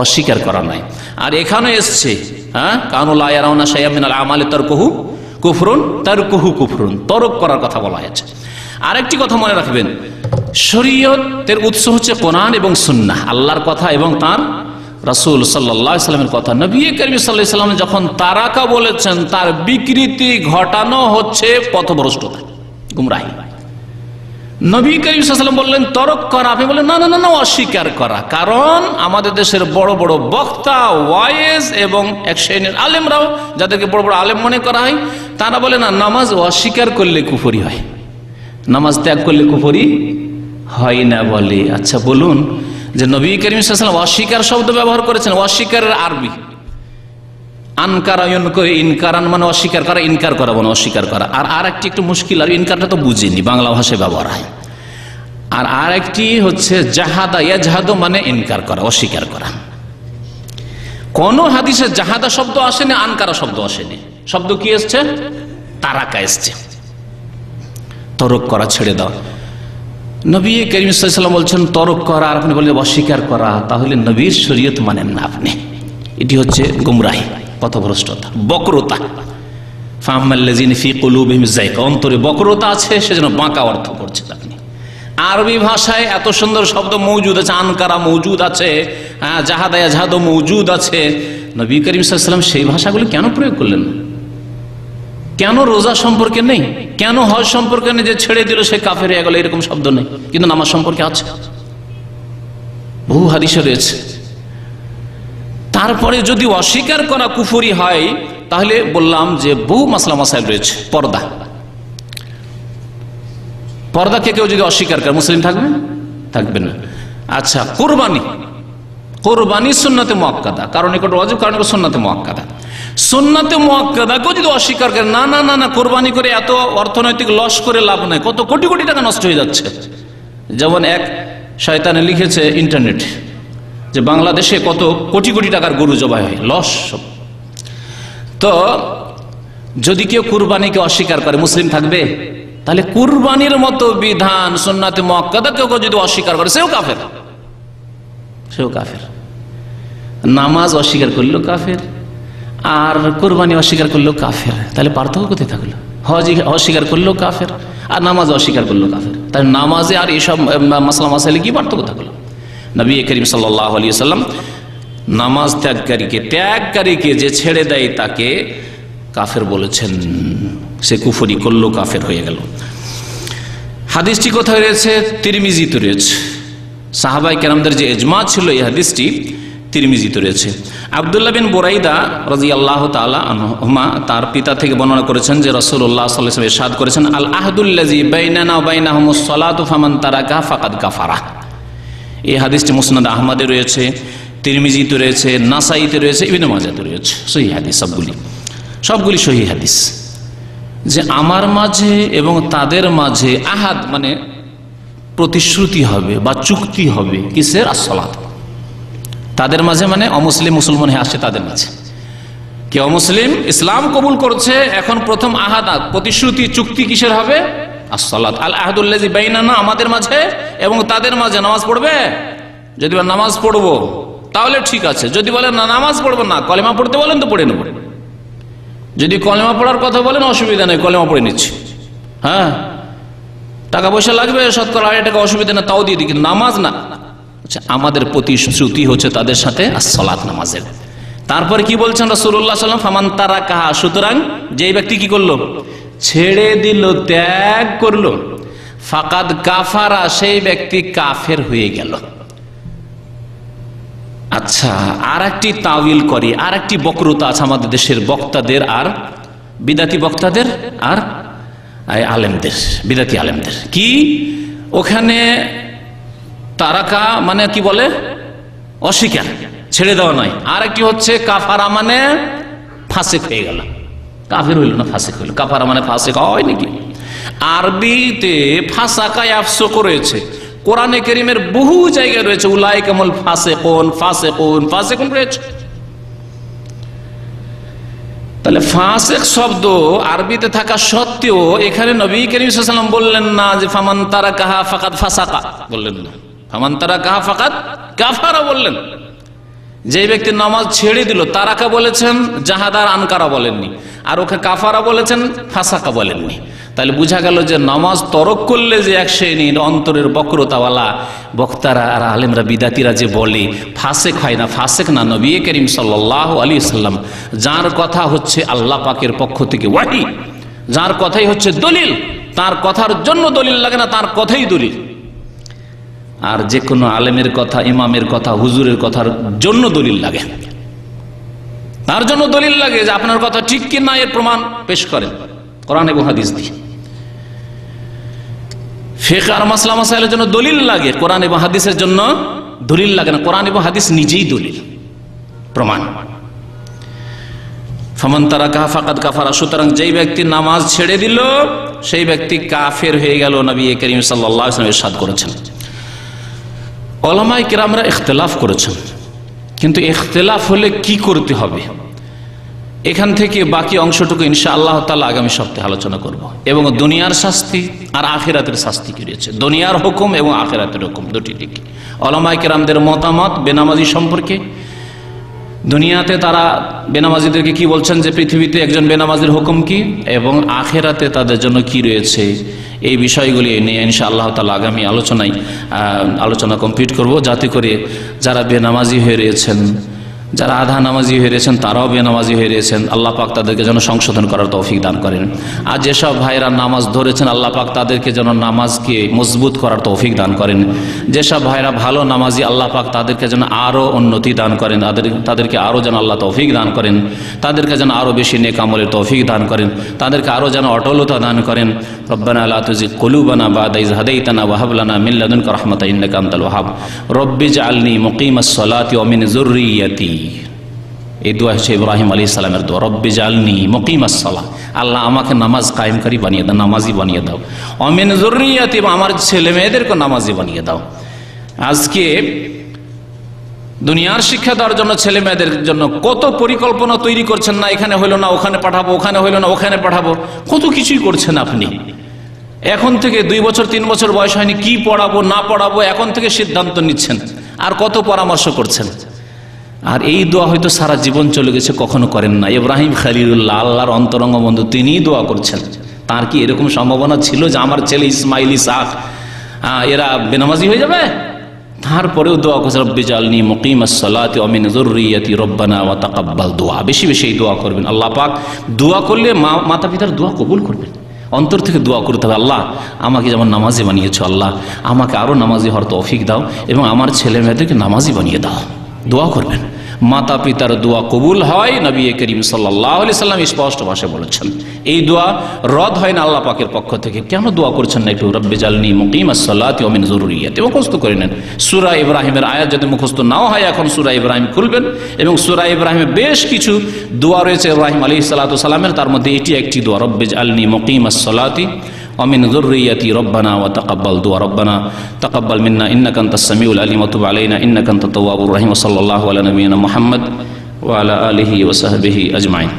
অস্বীকার করা নাই। আর এখানে এসছে কানু লা ইয়ারাউনা শাইআম মিনাল আমালি তারকুহু কুফরুন, তারকুহু কুফরুন, তরক করার কথা বলা হয়েছে। আরেকটি কথা মনে রাখবেন, শরীয়তের উৎস হচ্ছে কোরআন এবং সুন্নাহ, আল্লাহর কথা এবং তার রাসূল সাল্লাল্লাহু আলাইহি সাল্লামের কথা। নবী করিম সাল্লাল্লাহু আলাইহি সাল্লাম যখন তারাকা বলেছেন, তার বিকৃতি ঘটানো হচ্ছে পথভ্রষ্টতা, গুমরাহি। নবী করিম সাল্লাল্লাহু আলাইহি সাল্লাম বললেন তরক করা, আপনি বললেন না না না না, অস্বীকার করা। কারণ আমাদের দেশের বড় বড় বক্তা, ওয়াইজ এবং এক শ্রেণীর আলেমরাও, যাদেরকে বড় বড় আলেম মনে করা হয়, তারা বলে না, নামাজ অস্বীকার করলে কুফরি হয়, নামাজ ত্যাগ করলে কুফরি হয় না বলে। আচ্ছা বলুন, যে নবী করিম সাল্লাল্লাহু আলাইহি সাল্লাম অস্বীকার শব্দ ব্যবহার করেছেন, অস্বীকারের আরবি আনকারায়ন করে, ইনকারান মানে অস্বীকার করা, ইনকার করা মানে অস্বীকার করা। আর একটি একটু মুশকিল, আর ইনকারটা তো বুঝিনি, বাংলা ভাষায় ব্যবহার হয়। আর একটি হচ্ছে জাহাদা, ইয়াজহাদু মানে ইনকার করা, অস্বীকার করা। কোন হাদিসে জাহাদা শব্দ আসেনি, আনকারা শব্দ আসেনি। শব্দ কি এসছে? তারাকা এসছে, তরক করা, ছেড়ে দাও। নবী করিম সাল্লাল্লাহু আলাইহি ওয়াসাল্লাম বলছেন তরক করা, আর আপনি বললেন অস্বীকার করা, তাহলে নবীর শরীয়ত মানেন না আপনি। এটি হচ্ছে গুমরাহি, পথভ্রষ্টতা, বক্রতা। ফামাল্লাযিনা ফি কুলুবিহিম যায়গ, অন্তরে বক্রতা আছে, সেজন্য বাঁকা অর্থ করছেন আপনি। আরবি ভাষায় এত সুন্দর শব্দ মৌজুদ আছে, আনকারা মৌজুদ আছে, জাহাদা ইয়াজহাদু মৌজুদ আছে। নবী করিম সাল্লাল্লাহু আলাইহি ওয়াসাল্লাম সেই ভাষাগুলি কেন প্রয়োগ করলেন? কেন রোজা সম্পর্কে নেই, কেন হজ সম্পর্কে নেই, যে ছেড়ে দিল সে কাফের হয়ে গেল, এরকম শব্দ নেই, কিন্তু নামাজ সম্পর্কে আছে, বহু হাদিসে রয়েছে। তারপরে যদি অস্বীকার করা কুফরি হয়, তাহলে বললাম যে বহু মাসলা মাসাইল রয়েছে। পর্দা, পর্দাকে কেউ যদি অস্বীকার করে, মুসলিম থাকবে? থাকবে না। আচ্ছা, কোরবানি, কোরবানি সুন্নাতে মুআক্কাদা, কারণ এটা ওয়াজিব, কারণ এটা সুন্নাতে মুআক্কাদা। সুন্নাতে মুআক্কাদাকেও যদি অস্বীকার করে, না না না না, কোরবানি করে এত অর্থনৈতিক লস করে লাভ নাই, কত কোটি কোটি টাকা নষ্ট হয়ে যাচ্ছে। যেমন এক শয়তানে লিখেছে ইন্টারনেট, যে বাংলাদেশে কত কোটি কোটি টাকার গরু জবাই হয়, লস সব। তো যদি কেউ কুরবানিকে অস্বীকার করে, মুসলিম থাকবে? তাহলে কুরবানির মতো বিধান সুন্নাতে মুআক্কাদা কেউ যদি অস্বীকার করে, সেও কাফের, সেও কাফের। নামাজ অস্বীকার করলো কাফের, আর কুরবানি অস্বীকার করলো কাফের। তাহলে পার্থক্য কোথায় থাকলো? হজ অস্বীকার করলো কাফের, আর নামাজ অস্বীকার করলো কাফের। তাহলে নামাজে আর এইসব মাসলা মাসাইলে কি পার্থক্য থাকলো? নবী করিম সাল্লাল্লাহু আলাইহি ওয়াসাল্লাম নামাজ ত্যাগকারীকে যে ছেড়ে দেয় তাকে কাফের বলেছেন, সে কুফরি করলো, কাফের হয়ে গেল। হাদিসটি কোথায় রয়েছে? তিরমিজিতে রয়েছে। সাহাবায়ে কেরামদের যে ইজমা ছিল, এই হাদিসটি তিরমিজিতে রয়েছে। আব্দুল্লাহ বিন বুরাইদা রাদিয়াল্লাহু তাআলা আনহুমা তার পিতা থেকে বর্ণনা করেছেন যে রাসূলুল্লাহ সাল্লাল্লাহু আলাইহি ওয়াসাল্লাম ইরশাদ করেছেন, আল আহদুল্লাযী বাইনানা ওয়া বাইনাহুমুস সালাতু ফামান তারাকাহা ফাকাদ কাফারা। এই হাদিসটি মুসনাদ আহমদে রয়েছে, তিরমিজিতে রয়েছে, নাসাইতে রয়েছে, ইবনে মাজাহতে রয়েছে। সহিহ হাদিস, সবগুলি সহিহ হাদিস। যে আমার মাঝে এবং তাদের মাঝে আহাদ মানে প্রতিশ্রুতি হবে বা চুক্তি হবে, কিসের? আসসালাত। তাদের মাঝে মানে অমুসলিম মুসলমান হয়ে আসছে তাদের মাঝে। কে অমুসলিম ইসলাম কবুল করছে, এখন প্রথম আহাদ, প্রতিশ্রুতি, চুক্তি কিসের হবে? আসসালাত। আল আহদুল্লাযী বাইনানা, আমাদের মাঝে এবং তাদের মাঝে নামাজ পড়বে। যদি বলেন নামাজ পড়বো, তাহলে ঠিক আছে। যদি বলেন না নামাজ পড়বো না, কলেমা পড়তে বলেন তো পড়ে নেব। যদি কলেমা পড়ার কথা বলেন, অসুবিধা নেই, কলেমা পড়ে নিচ্ছি। হ্যাঁ, টাকা পয়সা লাগবে, শতকরা 1,000 টাকা, অসুবিধা না, তাও দিয়ে দিই, কিন্তু নামাজ না। আচ্ছা, আমাদের প্রতিশ্রুতি হচ্ছে তাদের সাথে আসসালাত, নামাজের। তারপরে কি বলছেন রাসূলুল্লাহ সাল্লাল্লাহু আলাইহি ওয়াসাল্লাম? ফামান তারাকাহা, সুতরাং যেই ব্যক্তি কি করলো? ছেড়ে দিল, ত্যাগ করলো, ফাকাদ কাফারা, সেই ব্যক্তি কাফের হয়ে গেল। আচ্ছা, আর একটি তাওয়িল করি, আর একটি বক্রতা আছে আমাদের দেশের বক্তাদের, আর বিদাতি বক্তাদের, আর আলেমদের, বিদাতি আলেমদের। কি ওখানে তারাকা মানে কি বলে? অস্বীকার, ছেড়ে দেওয়া নয়। আর একটি হচ্ছে কাফারা মানে ফাসিক হয়ে গেল, কাফের হইল না, ফাসিক হইল। কাফারা মানে ফাসিক হয় নাকি? আরবিতে ফাসাকা ইয়াফসুক রয়েছে, কোরআনে কারীমের বহু জায়গায় রয়েছে উলাইকামুল ফাসিকুন, ফাসিকুন, ফাসিকুন রয়েছে। তাহলে ফাসিক শব্দ আরবিতে থাকা সত্ত্বেও এখানে নবী করিম সাল্লাল্লাহু আলাইহি ওয়াসাল্লাম বললেন না যে ফামান তারাকাহা ফাকাদ ফাসাকা, বললেন না। ফামান তারাকাহা ফাকাদ কাফারা বললেন। যে ব্যক্তি নামাজ ছেড়ে দিল তারাকা বলেছেন, জাহাদার আনকারা বলেননি, আর ওকে কাফারা বলেছেন, ফাসাকা বলেননি। তাহলে বোঝা গেল যে নামাজ তরক করলে যে এক শ্রেণীর অন্তরের বক্রতাওয়ালা বক্তারা আর আলেমরা বিদাতিরা যে বলে ফাসেক হয় না, ফাসেক না, নবী করিম সাল্লাল্লাহু আলাইহি সাল্লাম যার কথা হচ্ছে আল্লাহ পাকের পক্ষ থেকে ওয়াহী, যার কথাই হচ্ছে দলিল, তার কথার জন্য দলিল লাগে না, তার কথাই দলিল। আর যে কোনো আলেমের কথা, ইমামের কথা, হুজুরের কথার জন্য দলিল লাগে, তার জন্য দলিল লাগে যে আপনার কথা ঠিক কি না, এর প্রমাণ পেশ করেন কোরআন এবং হাদিস দিয়ে। ফিকহ আর মাসলা মাসাইলের জন্য দলিল লাগে, কোরআন এবং হাদিসের জন্য দলিল লাগে না, কোরআন এবং হাদিস নিজেই দলিল, প্রমাণ। ফামান তারাকা ফাকাদ কাফারা, সুতরাং যেই ব্যক্তি নামাজ ছেড়ে দিল সেই ব্যক্তি কাফের হয়ে গেল, নবী করিম সাল্লাল্লাহু আলাইহি ওয়াসাল্লাম ইরশাদ করেছেন। উলামায়ে কেরামরা ইখতিলাফ করেছেন, কিন্তু ইখতিলাফ হলে কি করতে হবে, এখান থেকে বাকি অংশটুকু ইনশাআল্লাহ তাআলা আগামী সপ্তাহে আলোচনা করব। এবং দুনিয়ার শাস্তি আর আখিরাতের শাস্তি কি রয়েছে, দুনিয়ার হুকুম এবং আখিরাতের হুকুম দুটি দিক। উলামায়ে কেরামদের মতামত বেনামাজি সম্পর্কে, দুনিয়াতে তারা বেনামাজিদেরকে কি বলছেন যে পৃথিবীতে একজন বেনামাজির হুকুম কি, এবং আখিরাতে তাদের জন্য কি রয়েছে, এই বিষয়গুলি নিয়ে ইনশাআল্লাহ তাআলা আগামী আলোচনা কমপ্লিট করব, যাতে করে যারা বেনামাজি হয়ে রয়েছেন, যারা আধা নামাজি হয়ে রয়েছেন, তারাও বেনামাজি হয়ে রয়েছেন, আল্লাহ পাক তাদেরকে যেন সংশোধন করার তৌফিক দান করেন। আর যেসব ভাইরা নামাজ ধরেছেন, আল্লাহ পাক তাদেরকে যেন নামাজকে মজবুত করার তৌফিক দান করেন। যেসব ভাইরা ভালো নামাজি, আল্লাহ পাক তাদেরকে যেন আরও উন্নতি দান করেন, তাদেরকে আরও যেন আল্লাহ তৌফিক দান করেন, তাদেরকে যেন আরও বেশি নেক আমলের তৌফিক দান করেন, তাদেরকে আরও যেন অটলতা দান করেন। রব্বানা লা তুযিগ কুলুবানা বা'দা ইয হাদাইতানা ওয়া হাব লানা মিন লাদুনকা রাহমাতান ইন্নাকা আনতাল ওয়াহ্হাব রব্বিজআলনি মুকিমাস সালাতি ওয়া মিন যুররিয়াতি। এই দোয়া হচ্ছে ইব্রাহিম আলাইহিস সালামের দোয়া, রব্বিজআলনি মুকিমাস সালাহ, আল্লাহ আমাকে নামাজ কায়েমকারী বানিয়ে দাও, নামাজি বানিয়ে দাও, ওয়া মিন যুররিয়াতি, আমার ছেলে মেয়েদেরকে নামাজি বানিয়ে দাও। আজকে দুনিয়ার শিক্ষা দেওয়ার জন্য ছেলে মেয়েদের জন্য কত পরিকল্পনা তৈরি করছেন, না এখানে হইল না ওখানে পাঠাবো, ওখানে হইল না ওখানে পাঠাবো, কত কিছুই করছেন আপনি। এখন থেকে 2 বছর 3 বছর বয়স হয়নি, কি পড়াবো না পড়াবো এখন থেকে সিদ্ধান্ত নিচ্ছেন, আর কত পরামর্শ করছেন। আর এই দোয়া হয়তো সারা জীবন চলে গেছে, কখনো করেন না। ইব্রাহিম খলিলুল্লাহ, আল্লাহর অন্তরঙ্গ বন্ধু, তিনিই দোয়া করছেন। তার কি এরকম সম্ভাবনা ছিল যে আমার ছেলে ইসমাইল, ইসহাক এরা বেনামাজি হয়ে যাবে? তারপরেও দোয়া করছে, রব্বিজআলনি মুকিমাস সালাতি ওয়া মিন যুররিয়াতি রব্বানা ওয়া তাকাব্বাল দোয়া। বেশি বেশি এই দোয়া করবেন। আল্লাহ পাক দোয়া করলে মাতা পিতার দোয়া কবুল করবেন। অন্তর থেকে দোয়া করতে হবে, আল্লাহ আমাকে যেমন নামাজি বানিয়েছো, আল্লাহ আমাকে আরও নামাজি হওয়ার তৌফিক দাও, এবং আমার ছেলে মেয়েদেরকে নামাজি বানিয়ে দাও। দোয়া করবেন, মাতা পিতার দোয়া কবুল হয়, নবী করিম সাল্লাল্লাহু আলাইহি সাল্লাম স্পষ্ট ভাষায় বলেছেন। এই দোয়া রদ হয় না আল্লাহ পাকের পক্ষ থেকে। কেন দোয়া করছেন না একটু? রব্বিজআলনি মুকিমাস সালাতি ওয়া মিন যুররিয়াতি মুখস্থ করে নেন। সূরা ইব্রাহিমের আয়াত যদি মুখস্থ নাও হয়, এখন সূরা ইব্রাহিম খুলবেন, এবং সূরা ইব্রাহিমে বেশ কিছু দোয়া রয়েছে ইব্রাহিম আলাইহিস সালাতু সালামের, তার মধ্যে এটি একটি দোয়া, রব্বিজআলনি মুকিমাস সালাতি ওয়া মিন যুররিয়াতি রব্বানা ওয়া তাকাব্বাল দুআ রব্বানা তাকাব্বাল মিন্না ইন্নাকা আনতাস সামিউল আলিম ওয়া তুব আলাইনা ইন্নাকা আনতাত তাওয়াবুর রহিম। ওয়া সাল্লাল্লাহু আলা নবিয়িনা মুহাম্মদ ওয়া আলা আলিহি ওয়া সাহবিহি আজমাইন।